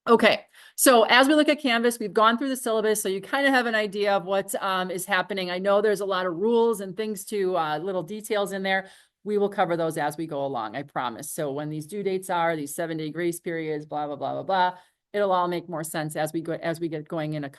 Okay, so as we look at Canvas, we've gone through the syllabus, so you kind of have an idea of what is happening. I know there's a lot of rules and things to little details in there. We will cover those as we go along, I promise. So when these due dates are, these 7-day grace periods, blah, blah, blah, blah, blah, it'll all make more sense as we get going in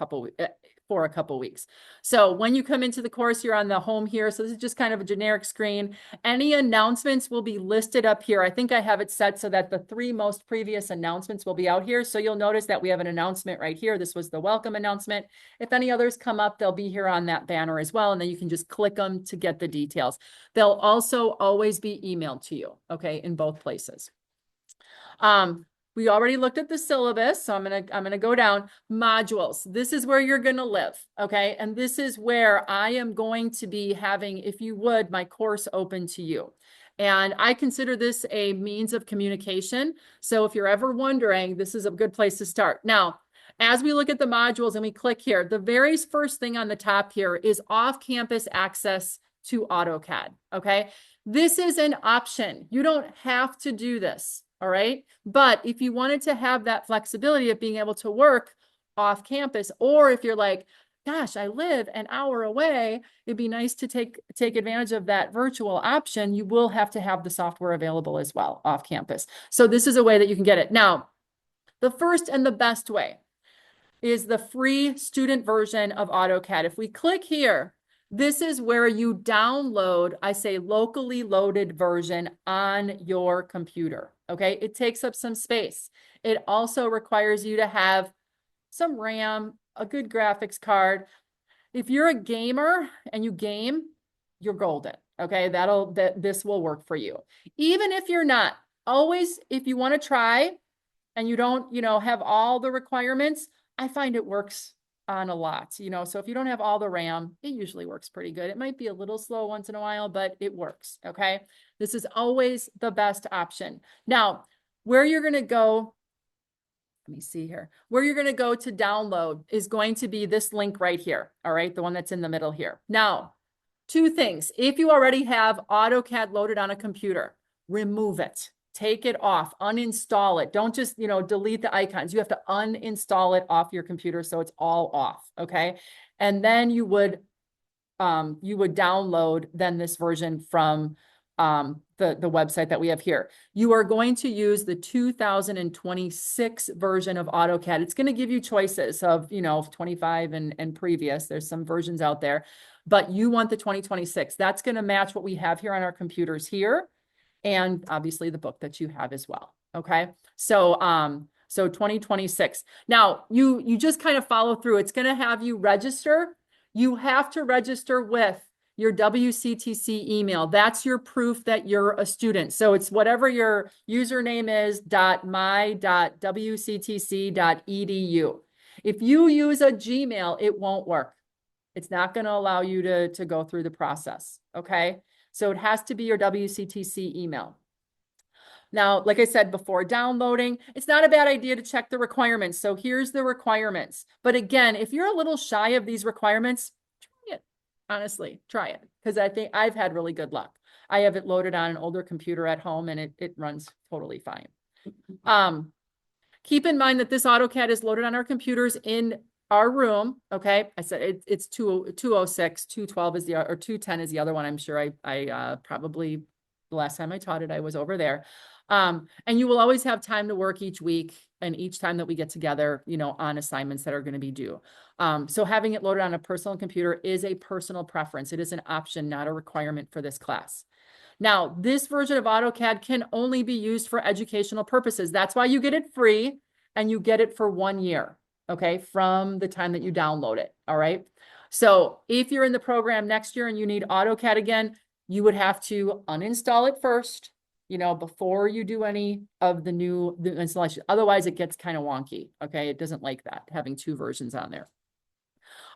for a couple weeks. So when you come into the course, you're on the home here. So this is just kind of a generic screen. Any announcements will be listed up here. I think I have it set so that the 3 most previous announcements will be out here. So you'll notice that we have an announcement right here. This was the welcome announcement. If any others come up, they'll be here on that banner as well. And then you can just click them to get the details. They'll also always be emailed to you, okay, in both places. We already looked at the syllabus, so I'm gonna go down. Modules. This is where you're gonna live, okay? And this is where I am going to be having, if you would, my course open to you. And I consider this a means of communication. So if you're ever wondering, this is a good place to start. Now, as we look at the modules and we click here, the very first thing on the top here is off-campus access to AutoCAD, okay? This is an option. You don't have to do this. All right. But if you wanted to have that flexibility of being able to work off campus, or if you're like, gosh, I live an hour away, it'd be nice to take advantage of that virtual option, you will have to have the software available as well off campus. So this is a way that you can get it. Now, the first and the best way is the free student version of AutoCAD. If we click here, this is where you download, I say locally loaded version on your computer, okay? It takes up some space. It also requires you to have some RAM, a good graphics card. If you're a gamer and you game, you're golden, okay? This will work for you. Even if you're not, always, if you want to try and you don't, have all the requirements, I find it works on a lot, so if you don't have all the RAM, it usually works pretty good. It might be a little slow once in a while, but it works, okay? This is always the best option. Now, where you're going to go, let me see here, where you're going to go to download is going to be this link right here, all right? The one that's in the middle here. Now, 2 things. If you already have AutoCAD loaded on a computer, remove it. Take it off, uninstall it. Don't just, delete the icons. You have to uninstall it off your computer so it's all off, okay? And then you would download then this version from the website that we have here. You are going to use the 2026 version of AutoCAD. It's going to give you choices of, 25 and previous. There's some versions out there, but you want the 2026. That's going to match what we have here on our computers here. And obviously the book that you have as well. Okay. So 2026. Now you just kind of follow through. It's going to have you register. You have to register with your WCTC email. That's your proof that you're a student. So it's whatever your username is .my.wctc.edu. If you use a Gmail, it won't work. It's not going to allow you to go through the process. Okay. So it has to be your WCTC email. Now, like I said before, downloading, it's not a bad idea to check the requirements. So here's the requirements. But again, if you're a little shy of these requirements, try it. Honestly, try it. Because I think I've had really good luck. I have it loaded on an older computer at home and it runs totally fine. Keep in mind that this AutoCAD is loaded on our computers in our room, okay? I said it's 206, 212 is or 210 is the other one. I'm sure I probably, the last time I taught it, I was over there. And you will always have time to work each week and each time that we get together, on assignments that are going to be due. So having it loaded on a personal computer is a personal preference. It is an option, not a requirement for this class. Now, this version of AutoCAD can only be used for educational purposes. That's why you get it free and you get it for 1 year. Okay, from the time that you download it, all right? So if you're in the program next year and you need AutoCAD again, you would have to uninstall it first, before you do any of the installation. Otherwise, it gets kind of wonky, okay? It doesn't like that, having 2 versions on there.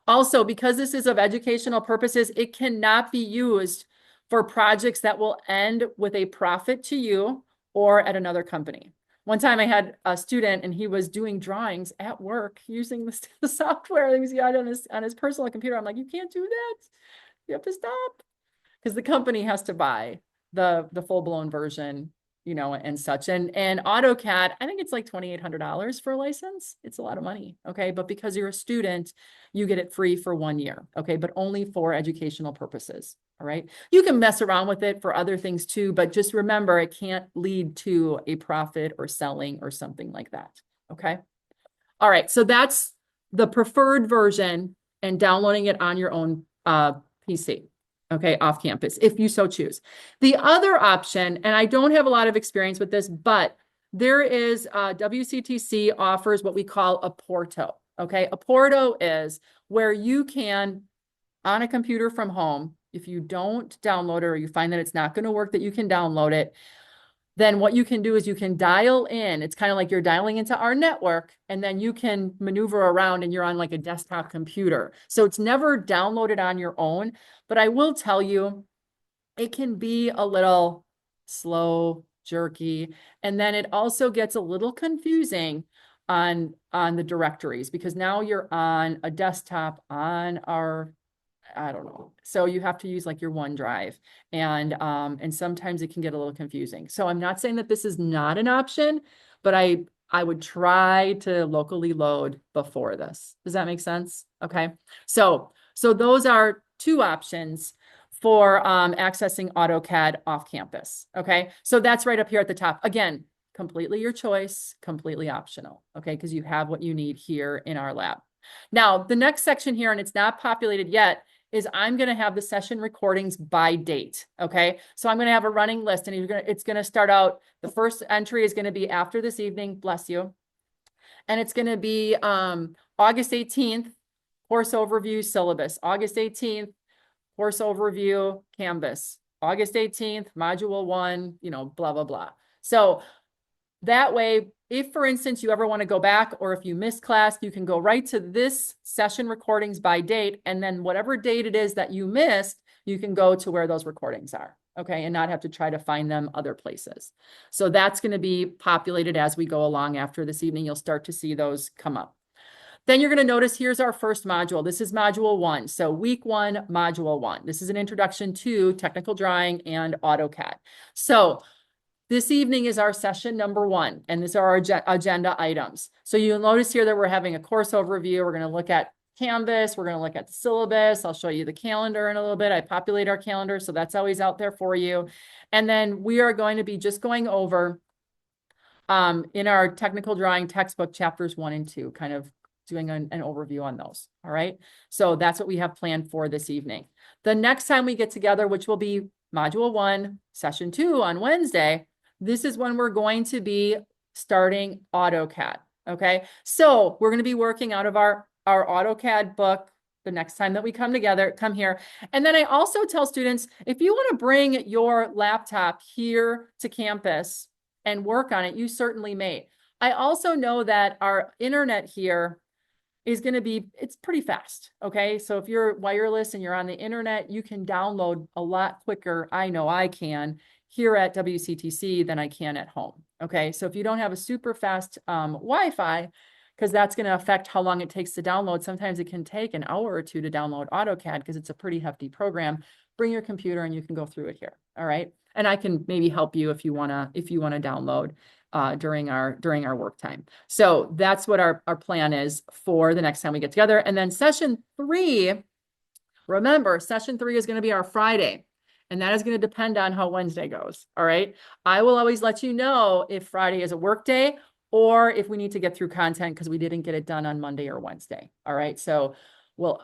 Also, because this is of educational purposes, it cannot be used for projects that will end with a profit to you or at another company. One time I had a student and he was doing drawings at work using the software. He was on his personal computer. I'm like, you can't do that. You have to stop. Because the company has to buy the full-blown version you know, and such. And AutoCAD, I think it's like $2,800 for a license. It's a lot of money. Okay. But because you're a student, you get it free for 1 year. Okay. But only for educational purposes. All right. You can mess around with it for other things too, but just remember it can't lead to a profit or selling or something like that. Okay. All right. So that's the preferred version and downloading it on your own PC. Okay, off campus, if you so choose. The other option, and I don't have a lot of experience with this, but there is WCTC offers what we call a Porto. Okay, a Porto is where you can, on a computer from home, if you don't download it or you find that it's not going to work, that you can download it. Then what you can do is you can dial in. It's kind of like you're dialing into our network, and then you can maneuver around and you're on like a desktop computer. So it's never downloaded on your own, but I will tell you, it can be a little slow, jerky, and then it also gets a little confusing on the directories because now you're on a desktop on our, I don't know. So you have to use like your OneDrive, and sometimes it can get a little confusing. So I'm not saying that this is not an option, but I would try to locally load before this. Does that make sense? Okay. So those are two options for accessing AutoCAD off campus. Okay. So that's right up here at the top. Again, completely your choice, completely optional. Okay. Because you have what you need here in our lab. Now, the next section here, and it's not populated yet, is I'm going to have the session recordings by date. Okay. So I'm going to have a running list, and it's going to start out. The first entry is going to be after this evening. Bless you. And it's going to be August 18th, course overview syllabus. August 18th, course overview Canvas. August 18th, module 1, you know, blah, blah, blah. So that way, if, for instance, you ever want to go back, or if you miss class, you can go right to this session recordings by date, and then whatever date it is that you missed, you can go to where those recordings are, okay, and not have to try to find them other places. So that's going to be populated as we go along. After this evening, you'll start to see those come up. Then you're going to notice here's our first module. This is module 1. So week 1, module 1. This is an introduction to technical drawing and AutoCAD. So this evening is our session number 1, and these are our agenda items. So you'll notice here that we're having a course overview. We're going to look at Canvas. We're going to look at the syllabus. I'll show you the calendar in a little bit. I populate our calendar, so that's always out there for you. And then we are going to be just going over in our technical drawing textbook, chapters 1 and 2, kind of doing an overview on those. All right. So that's what we have planned for this evening. The next time we get together, which will be module 1, session 2 on Wednesday, this is when we're going to be starting AutoCAD. Okay. So we're going to be working out of our AutoCAD book the next time that we come together, come here. And then I also tell students, if you want to bring your laptop here to campus and work on it, you certainly may. I also know that our internet here is going to be, it's pretty fast. Okay. So if you're wireless and you're on the internet, you can download a lot quicker. I know I can here at WCTC than I can at home. Okay. So if you don't have a super fast Wi-Fi, because that's going to affect how long it takes to download. Sometimes it can take an hour or two to download AutoCAD because it's a pretty hefty program. Bring your computer and you can go through it here. All right. And I can maybe help you if you want to download during our work time. So that's what our plan is for the next time we get together. And then session 3, remember, session 3 is going to be our Friday. And that is going to depend on how Wednesday goes. All right. I will always let you know if Friday is a work day or if we need to get through content because we didn't get it done on Monday or Wednesday. All right. So we'll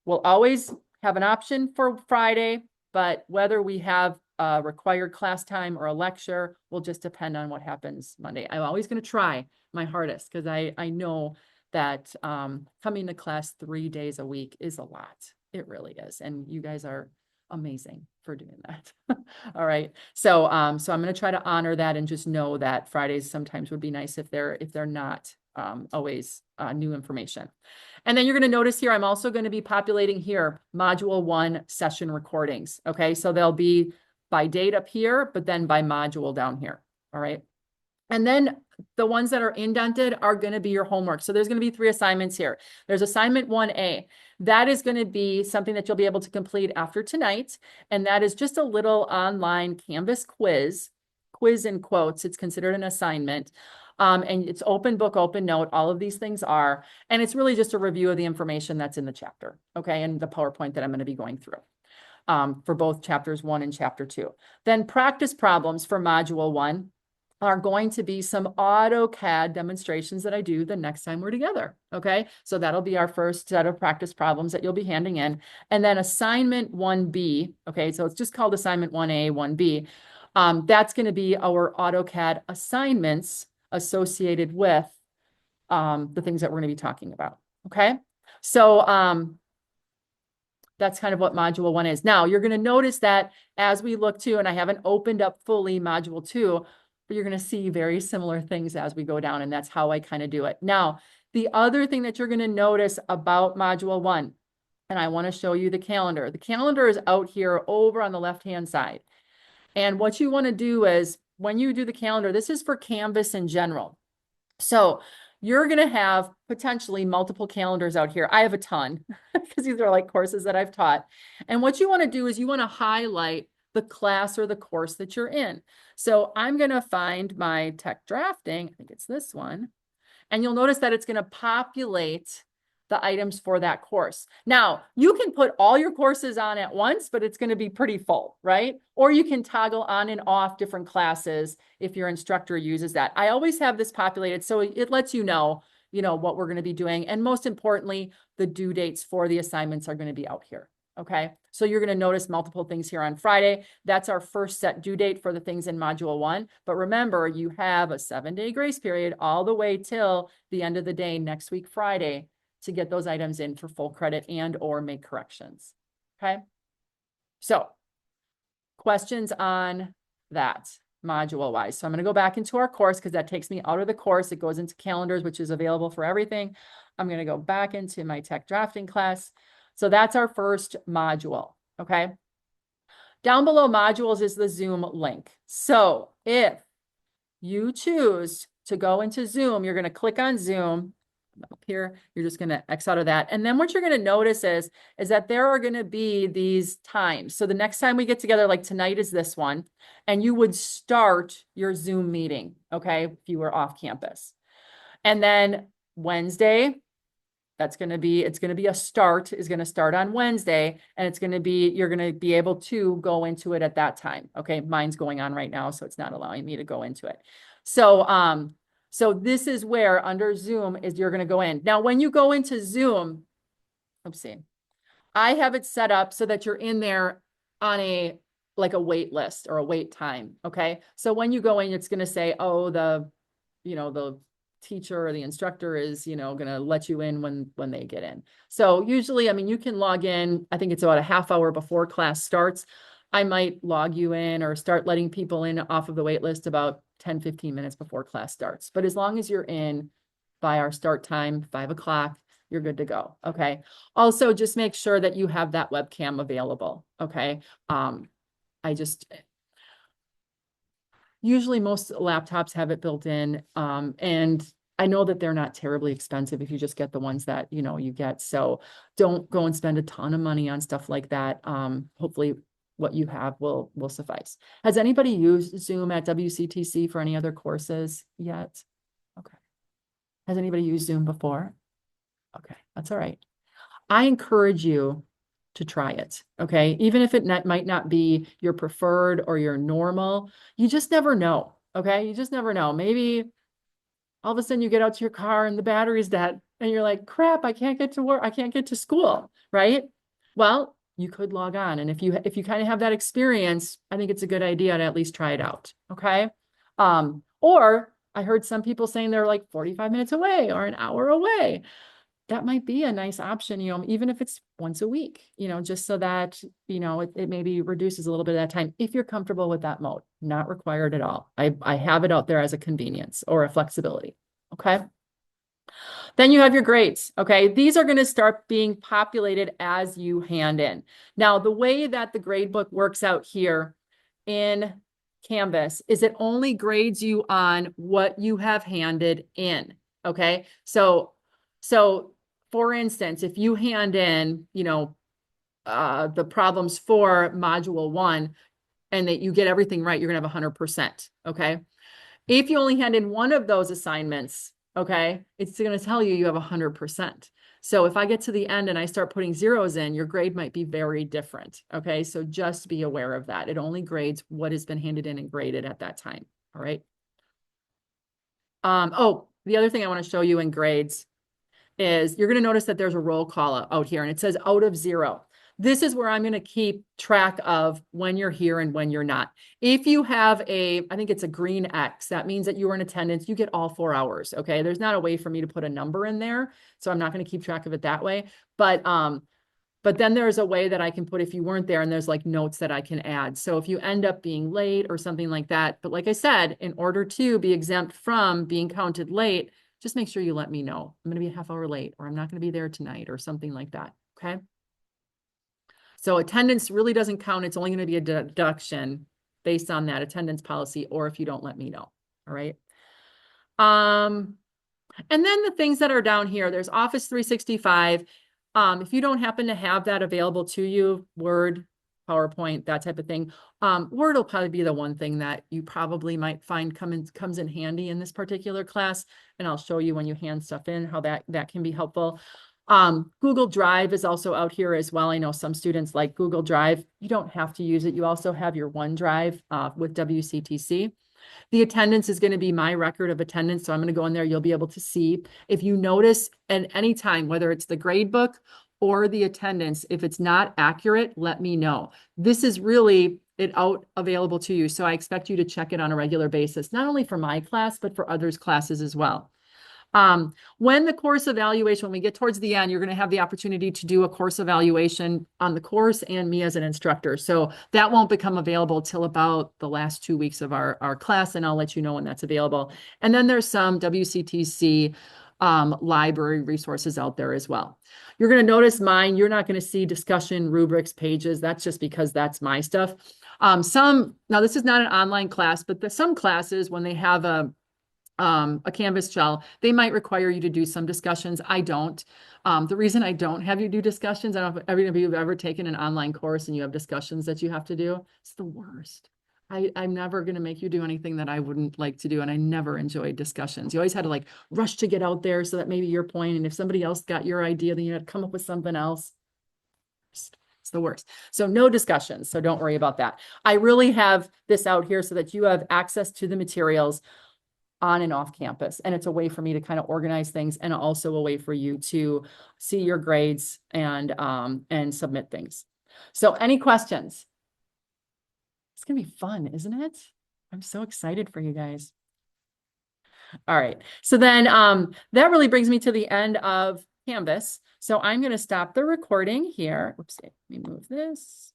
always have an option for Friday, but whether we have a required class time or a lecture will just depend on what happens Monday. I'm always going to try my hardest because I know that coming to class 3 days a week is a lot. It really is. And you guys are amazing for doing that. All right. So I'm going to try to honor that and just know that Fridays sometimes would be nice if they're not always new information. And then you're going to notice here, I'm also going to be populating here module 1 session recordings. Okay. So they'll be by date up here, but then by module down here. All right. And then the ones that are indented are going to be your homework. So there's going to be 3 assignments here. There's assignment 1A. That is going to be something that you'll be able to complete after tonight. And that is just a little online Canvas quiz quiz in quotes. It's considered an assignment. And it's open book, open note. All of these things are, and it's really just a review of the information that's in the chapter. Okay. And the PowerPoint that I'm going to be going through. For both chapters 1 and chapter 2. Then practice problems for module 1 are going to be some AutoCAD demonstrations that I do the next time we're together. Okay, so that'll be our first set of practice problems that you'll be handing in. And then assignment 1B, okay, so it's just called assignment 1A, 1B. That's going to be our AutoCAD assignments associated with the things that we're going to be talking about. Okay, so that's kind of what module 1 is. Now, you're going to notice that as we look to, and I haven't opened up fully module 2, but you're going to see very similar things as we go down, and that's how I kind of do it. Now, the other thing that you're going to notice about module 1, and I want to show you the calendar. The calendar is out here over on the left-hand side. And what you want to do is, when you do the calendar, this is for Canvas in general. So you're going to have potentially multiple calendars out here. I have a ton because these are like courses that I've taught. And what you want to do is you want to highlight the class or the course that you're in. So I'm going to find my tech drafting. I think it's this one. And you'll notice that it's going to populate the items for that course. Now, you can put all your courses on at once, but it's going to be pretty full, right? Or you can toggle on and off different classes if your instructor uses that. I always have this populated, so it lets you know what we're going to be doing. And most importantly, the due dates for the assignments are going to be out here. Okay, so you're going to notice multiple things here on Friday. That's our first set due date for the things in module 1. But remember, you have a 7-day grace period all the way till the end of the day next week, Friday, to get those items in for full credit and or make corrections. Okay, so questions on that module wise. So I'm going to go back into our course because that takes me out of the course. It goes into calendars, which is available for everything. I'm going to go back into my tech drafting class. So that's our first module. Okay, down below modules is the Zoom link. So if you choose to go into Zoom, you're going to click on Zoom. Up here, you're just going to X out of that. And then what you're going to notice is that there are going to be these times. So the next time we get together, like tonight is this one, and you would start your Zoom meeting, okay, if you were off campus. And then Wednesday, it's going to be a start, is going to start on Wednesday, and you're going to be able to go into it at that time. Okay, mine's going on right now, so it's not allowing me to go into it. So this is where under Zoom is you're going to go in. Now, when you go into Zoom, I have it set up so that you're in there on a wait list or a wait time. Okay. So when you go in, it's going to say, oh, the teacher or the instructor is, going to let you in when they get in. So usually, you can log in, I think it's about a half hour before class starts. I might log you in or start letting people in off of the wait list about 10, 15 minutes before class starts. But as long as you're in by our start time, 5 o'clock, you're good to go. Okay. Also, just make sure that you have that webcam available. Okay. Usually most laptops have it built in. And I know that they're not terribly expensive if you just get the ones that, you get. So don't go and spend a ton of money on stuff like that. Hopefully what you have will suffice. Has anybody used Zoom at WCTC for any other courses yet? Okay. Has anybody used Zoom before? Okay, that's all right. I encourage you to try it, okay? Even if it might not be your preferred or your normal, you just never know, okay? You just never know. Maybe all of a sudden you get out to your car and the battery's dead and you're like, crap, I can't get to work. I can't get to school, right? Well, you could log on. And if you kind of have that experience, I think it's a good idea to at least try it out, okay? Or I heard some people saying they're like 45 minutes away or an hour away. That might be a nice option, even if it's once a week, just so that, it maybe reduces a little bit of that time if you're comfortable with that mode. Not required at all. I have it out there as a convenience or a flexibility. Okay. Then you have your grades. Okay. These are going to start being populated as you hand in. Now, the way that the grade book works out here in Canvas is it only grades you on what you have handed in. Okay. So for instance, if you hand in, the problems for module 1 and that you get everything right, you're gonna have 100%, okay? If you only hand in one of those assignments, okay, it's gonna tell you you have 100%. So if I get to the end and I start putting zeros in, your grade might be very different, okay? So just be aware of that. It only grades what has been handed in and graded at that time, all right? Oh, the other thing I want to show you in grades is you're going to notice that there's a roll call out here and it says out of 0. This is where I'm going to keep track of when you're here and when you're not. If you have I think it's a green X, that means that you were in attendance, you get all 4 hours, okay? There's not a way for me to put a number in there, so I'm not going to keep track of it that way. But then there's a way that I can put if you weren't there and there's like notes that I can add. So if you end up being late or something like that, but like I said, in order to be exempt from being counted late, just make sure you let me know. I'm going to be a half hour late, or I'm not going to be there tonight, or something like that. Okay. So attendance really doesn't count. It's only going to be a deduction based on that attendance policy, or if you don't let me know. All right. And then the things that are down here, there's Office 365. If you don't happen to have that available to you, Word, PowerPoint, that type of thing, Word will probably be the one thing that you probably might find comes in handy in this particular class. And I'll show you when you hand stuff in how that can be helpful. Google Drive is also out here as well. I know some students like Google Drive. You don't have to use it. You also have your OneDrive with WCTC. The attendance is going to be my record of attendance. So I'm going to go in there. You'll be able to see if you notice at any time, whether it's the grade book or the attendance, if it's not accurate, let me know. This is really it out available to you. So I expect you to check it on a regular basis, not only for my class, but for others' classes as well. When the course evaluation, when we get towards the end, you're going to have the opportunity to do a course evaluation on the course and me as an instructor. So that won't become available till about the last 2 weeks of our class, and I'll let you know when that's available. And then there's some WCTC library resources out there as well. You're going to notice mine. You're not going to see discussion, rubrics, pages. That's just because that's my stuff. Now this is not an online class, but some classes, when they have a Canvas shell, they might require you to do some discussions. I don't. The reason I don't have you do discussions, I don't know if any of you have ever taken an online course and you have discussions that you have to do. It's the worst. I'm never going to make you do anything that I wouldn't like to do. And I never enjoyed discussions. You always had to like rush to get out there so that maybe your point, and if somebody else got your idea, then you had to come up with something else. It's the worst. So no discussions. So don't worry about that. I really have this out here so that you have access to the materials on and off campus. And it's a way for me to kind of organize things, and also a way for you to see your grades and submit things. So any questions? It's going to be fun, isn't it? I'm so excited for you guys. All right. So then that really brings me to the end of Canvas. So I'm going to stop the recording here. Oops, let me move this.